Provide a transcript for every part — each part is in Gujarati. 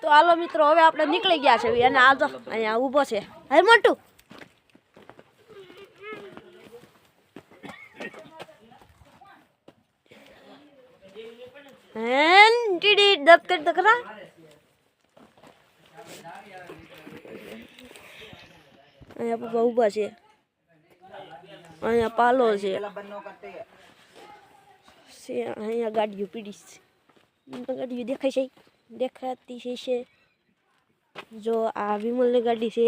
તો હાલો મિત્રો હવે આપણે નીકળી ગયા છે અને આ જો અહીંયા ઊભો છે હે મોટું હેન ટીડી દબ કર તો ખરા અહીંયા પપ્પા ઊભા છે અહીંયા પાલો છે અહીંયા ગાડીઓ પીડી છે ગાડીઓ દેખાય છે દેખાતી છે જો આ વિમલની ગાડી છે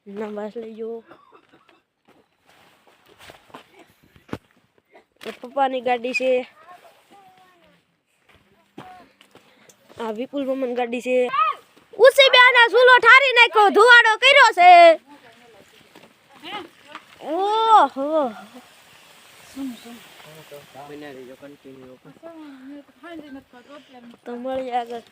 ના બસ લઈ જો પપ્પાની ગાડી છે આ વિપુલ મામાની ગાડી છે ઉસી બેના સુલો ઠારી નાખ્યો ધુવાડો કર્યો છે ઓહો તો મળી આગળ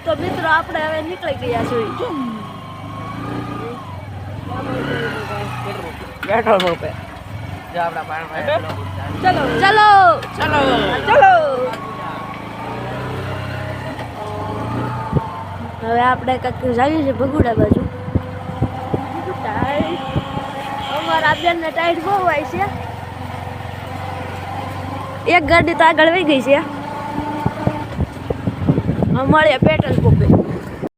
તો મિત્રો આપણે હવે નીકળી ગયા છીએ પેટ્રોલ પંપ જો આપડા પાણ ચલો ચલો ચલો ચલો હવે આપણે કંઈક જાવી છે ભગુડા બાજુ અમારા બેનને ટાઈટ બહુ હોય છે એક ગાડી તો આગળ વહી ગઈ છે અમારે પેટ્રોલ પંપે